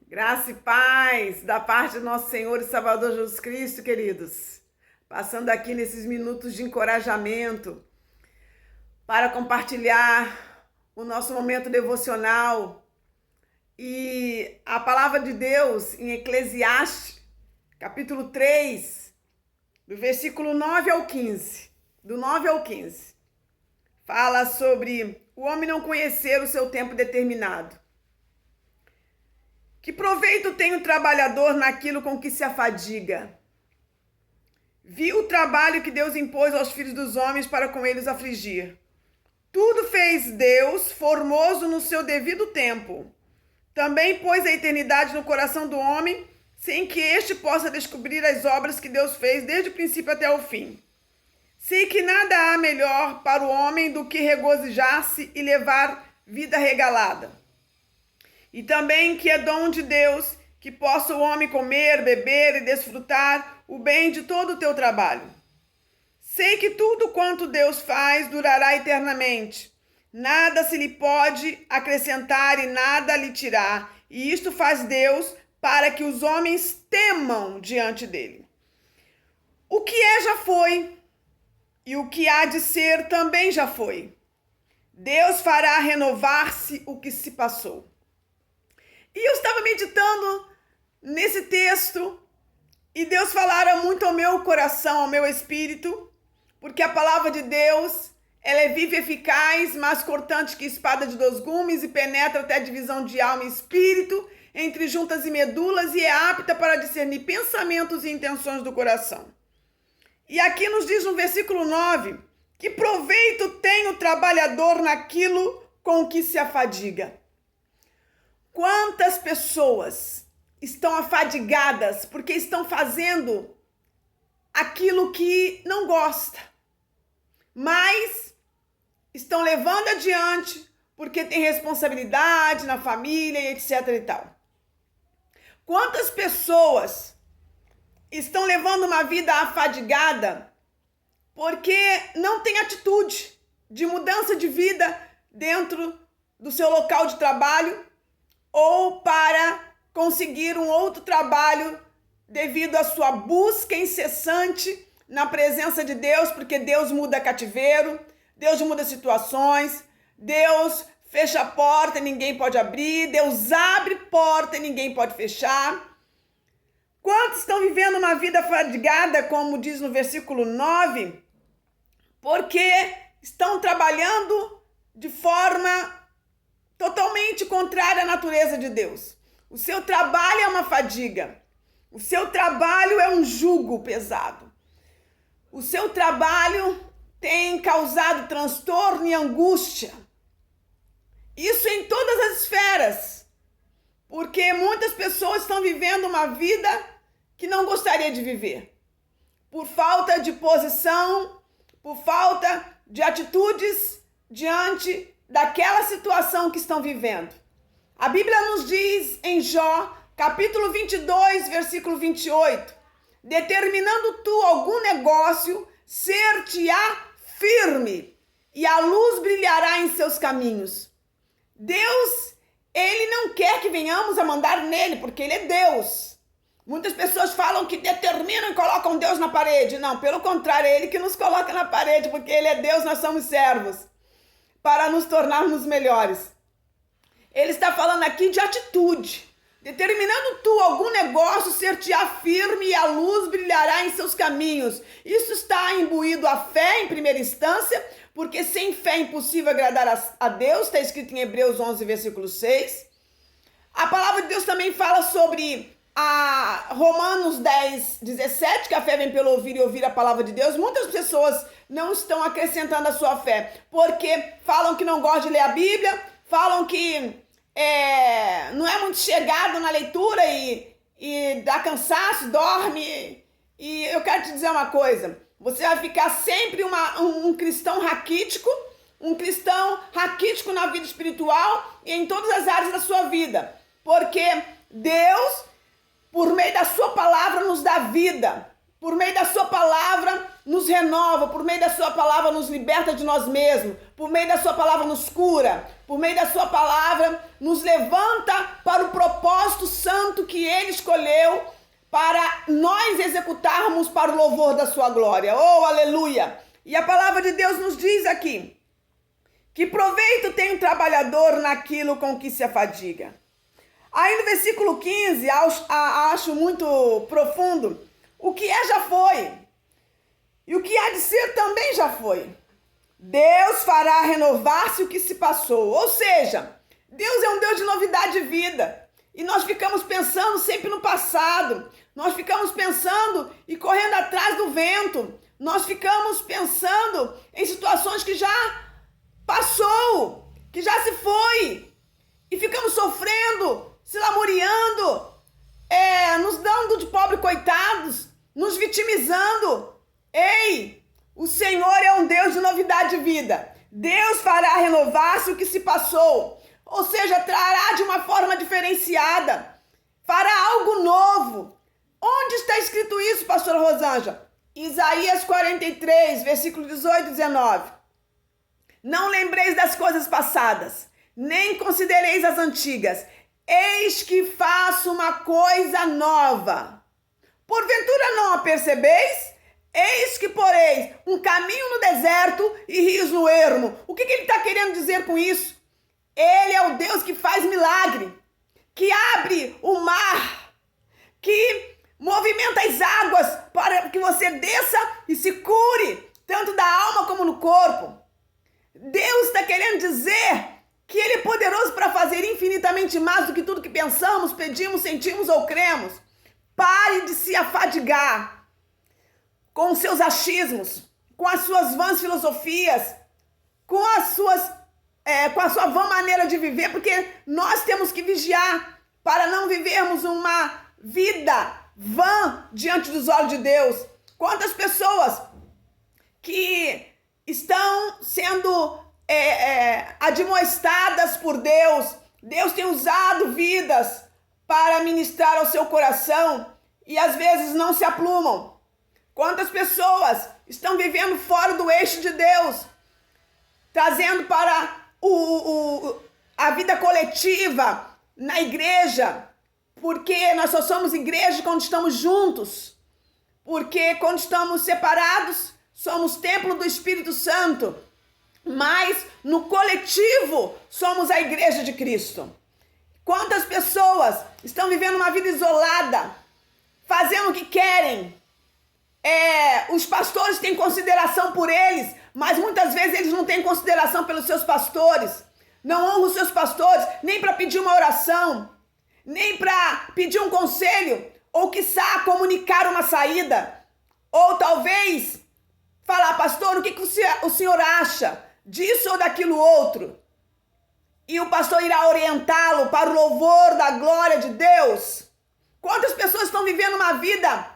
Graça e paz da parte do nosso Senhor e Salvador Jesus Cristo, queridos. Passando aqui nesses minutos de encorajamento para compartilhar o nosso momento devocional e a palavra de Deus em Eclesiastes, capítulo 3, do versículo 9 ao 15. Do 9 ao 15. Fala sobre o homem não conhecer o seu tempo determinado. Que proveito tem o trabalhador naquilo com que se afadiga? Viu o trabalho que Deus impôs aos filhos dos homens para com eles afligir. Tudo fez Deus formoso no seu devido tempo. Também pôs a eternidade no coração do homem, sem que este possa descobrir as obras que Deus fez desde o princípio até o fim. Sei que nada há melhor para o homem do que regozijar-se e levar vida regalada. E também que é dom de Deus que possa o homem comer, beber e desfrutar o bem de todo o teu trabalho. Sei que tudo quanto Deus faz durará eternamente. Nada se lhe pode acrescentar e nada lhe tirar. E isto faz Deus para que os homens temam diante dele. O que é já foi, e o que há de ser também já foi. Deus fará renovar-se o que se passou. E eu estava meditando nesse texto e Deus falara muito ao meu coração, ao meu espírito, porque a palavra de Deus, ela é viva e eficaz, mais cortante que espada de 2 gumes e penetra até a divisão de alma e espírito, entre juntas e medulas, e é apta para discernir pensamentos e intenções do coração. E aqui nos diz no versículo 9, que proveito tem o trabalhador naquilo com que se afadiga. Quantas pessoas estão afadigadas porque estão fazendo aquilo que não gosta, mas estão levando adiante porque tem responsabilidade na família e etc e tal. Quantas pessoas estão levando uma vida afadigada porque não tem atitude de mudança de vida dentro do seu local de trabalho, ou para conseguir um outro trabalho devido à sua busca incessante na presença de Deus, porque Deus muda cativeiro, Deus muda situações, Deus fecha a porta e ninguém pode abrir, Deus abre porta e ninguém pode fechar. Quantos estão vivendo uma vida fadigada, como diz no versículo 9, porque estão trabalhando de forma totalmente contrária à natureza de Deus. O seu trabalho é uma fadiga. O seu trabalho é um jugo pesado. O seu trabalho tem causado transtorno e angústia. Isso em todas as esferas. Porque muitas pessoas estão vivendo uma vida que não gostaria de viver. Por falta de posição, por falta de atitudes diante daquela situação que estão vivendo. A Bíblia nos diz em Jó, capítulo 22, versículo 28, determinando tu algum negócio, ser-te-á firme, e a luz brilhará em seus caminhos. Deus, ele não quer que venhamos a mandar nele, porque ele é Deus. Muitas pessoas falam que determinam e colocam Deus na parede. Não, pelo contrário, é ele que nos coloca na parede, porque ele é Deus, nós somos servos, para nos tornarmos melhores. Ele está falando aqui de atitude. Determinando tu algum negócio, ser-te-á firme e a luz brilhará em seus caminhos. Isso está imbuído a fé em primeira instância, porque sem fé é impossível agradar a Deus, está escrito em Hebreus 11, versículo 6. A palavra de Deus também fala sobre Romanos 10, 17, que a fé vem pelo ouvir e ouvir a palavra de Deus. Muitas pessoas não estão acrescentando a sua fé, porque falam que não gostam de ler a Bíblia, falam que não é muito chegado na leitura e dá cansaço, dorme. E eu quero te dizer uma coisa, você vai ficar sempre um cristão raquítico, na vida espiritual e em todas as áreas da sua vida, porque Deus, por meio da sua palavra, nos dá vida. Por meio da sua palavra, nos renova. Por meio da sua palavra, nos liberta de nós mesmos. Por meio da sua palavra, nos cura. Por meio da sua palavra, nos levanta para o propósito santo que Ele escolheu para nós executarmos para o louvor da sua glória. Oh, aleluia! E a palavra de Deus nos diz aqui: que proveito tem um trabalhador naquilo com que se afadiga. Aí no versículo 15, acho muito profundo. O que é já foi, e o que há de ser também já foi. Deus fará renovar-se o que se passou. Ou seja, Deus é um Deus de novidade de vida. E nós ficamos pensando sempre no passado. Nós ficamos pensando e correndo atrás do vento. Nós ficamos pensando em situações que já passou, que já se foi. E ficamos sofrendo, se lamuriando, nos dando de pobre coitados, nos vitimizando. Ei, o Senhor é um Deus de novidade de vida. Deus fará renovar-se o que se passou. Ou seja, trará de uma forma diferenciada. Fará algo novo. Onde está escrito isso, pastora Rosângela? Isaías 43, versículo 18 e 19. Não lembreis das coisas passadas, nem considereis as antigas. Eis que faço uma coisa nova. Porventura não a percebeis? Eis que poreis um caminho no deserto e rios no ermo. O que ele está querendo dizer com isso? Ele é o Deus que faz milagre, que abre o mar, que movimenta as águas para que você desça e se cure, tanto da alma como no corpo. Deus está querendo dizer que Ele é poderoso para fazer infinitamente mais do que tudo que pensamos, pedimos, sentimos ou cremos. Pare de se afadigar com os seus achismos, com as suas vãs filosofias, com a sua vã maneira de viver, porque nós temos que vigiar para não vivermos uma vida vã diante dos olhos de Deus. Quantas pessoas que estão sendo admoestadas por Deus, Deus tem usado vidas para ministrar ao seu coração e às vezes não se aplumam. Quantas pessoas estão vivendo fora do eixo de Deus, trazendo para a vida coletiva na igreja, porque nós só somos igreja quando estamos juntos, porque quando estamos separados, somos templo do Espírito Santo, mas no coletivo somos a igreja de Cristo. Quantas pessoas estão vivendo uma vida isolada, fazendo o que querem? Os pastores têm consideração por eles, mas muitas vezes eles não têm consideração pelos seus pastores. Não honram os seus pastores nem para pedir uma oração, nem para pedir um conselho, ou quiçá comunicar uma saída. Ou talvez falar: pastor, o que o senhor acha disso ou daquilo outro? E o pastor irá orientá-lo para o louvor da glória de Deus. Quantas pessoas estão vivendo uma vida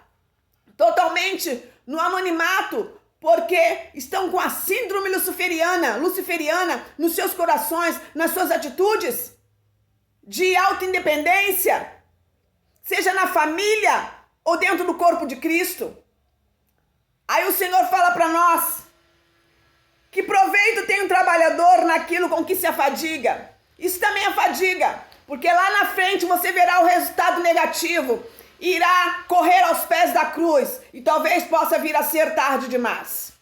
totalmente no anonimato, porque estão com a síndrome luciferiana nos seus corações, nas suas atitudes de auto-independência, seja na família ou dentro do corpo de Cristo. Aí o Senhor fala para nós: que proveito tem um trabalhador naquilo com que se afadiga? Isso também é fadiga, porque lá na frente você verá o resultado negativo, irá correr aos pés da cruz e talvez possa vir a ser tarde demais.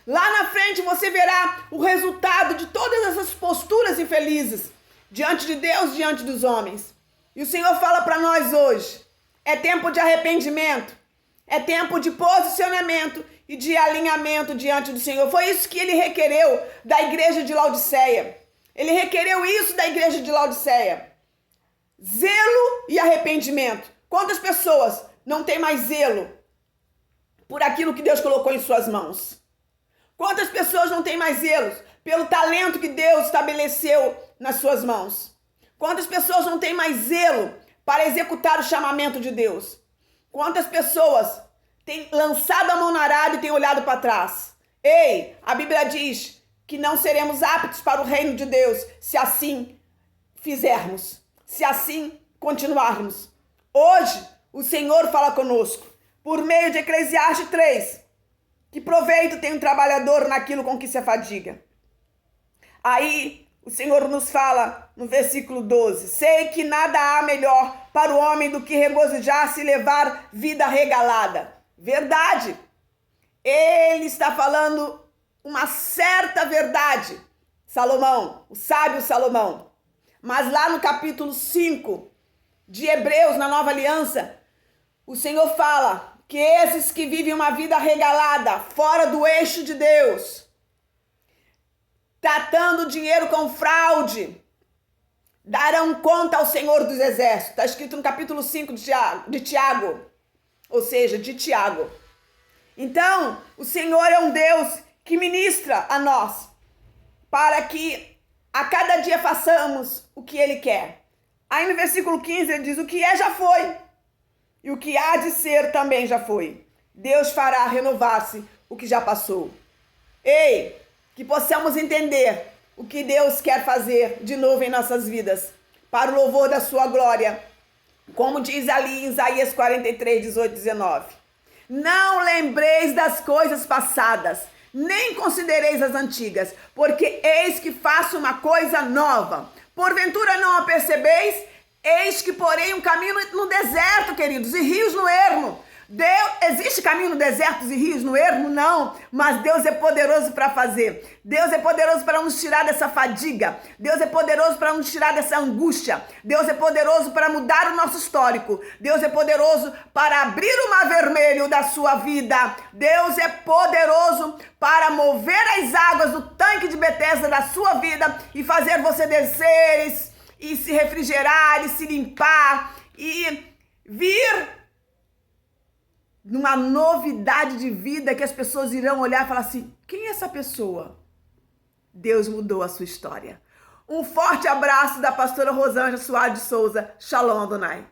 Lá na frente você verá o resultado de todas essas posturas infelizes diante de Deus, diante dos homens. E o Senhor fala para nós hoje: é tempo de arrependimento, é tempo de posicionamento e de alinhamento diante do Senhor. Foi isso que Ele requereu da igreja de Laodiceia. Ele requereu isso da igreja de Laodiceia: zelo e arrependimento. Quantas pessoas não têm mais zelo por aquilo que Deus colocou em suas mãos? Quantas pessoas não têm mais zelo pelo talento que Deus estabeleceu nas suas mãos? Quantas pessoas não têm mais zelo para executar o chamamento de Deus? Quantas pessoas têm lançado a mão na arada e têm olhado para trás? Ei, a Bíblia diz que não seremos aptos para o reino de Deus se assim fizermos, se assim continuarmos. Hoje, o Senhor fala conosco, por meio de Eclesiastes 3, que proveito tem um trabalhador naquilo com que se afadiga. Aí, o Senhor nos fala no versículo 12: sei que nada há melhor para o homem do que regozijar-se e levar vida regalada. Verdade. Ele está falando uma certa verdade, Salomão, o sábio Salomão. Mas lá no capítulo 5 de Hebreus, na Nova Aliança, o Senhor fala que esses que vivem uma vida regalada, fora do eixo de Deus, tratando o dinheiro com fraude, darão conta ao Senhor dos Exércitos. Está escrito no capítulo 5 de Tiago, ou seja, de Tiago. Então, o Senhor é um Deus que ministra a nós, para que a cada dia façamos o que Ele quer. Aí no versículo 15 ele diz: o que é já foi, e o que há de ser também já foi. Deus fará renovar-se o que já passou. Ei, que possamos entender o que Deus quer fazer de novo em nossas vidas, para o louvor da sua glória. Como diz ali em Isaías 43, 18, 19. Não lembreis das coisas passadas, nem considereis as antigas, porque eis que faço uma coisa nova. Porventura não a percebeis? Eis que porei um caminho no deserto, queridos, e rios no ermo. Existe caminho no deserto e rios no ermo? Não, mas Deus é poderoso para fazer. Deus é poderoso para nos tirar dessa fadiga. Deus é poderoso para nos tirar dessa angústia. Deus é poderoso para mudar o nosso histórico. Deus é poderoso para abrir o mar vermelho da sua vida. Deus é poderoso para mover as águas do tanque de Betesda da sua vida e fazer você descer e se refrigerar e se limpar e vir numa novidade de vida que as pessoas irão olhar e falar assim: quem é essa pessoa? Deus mudou a sua história. Um forte abraço da pastora Rosângela Soares de Souza. Shalom Adonai.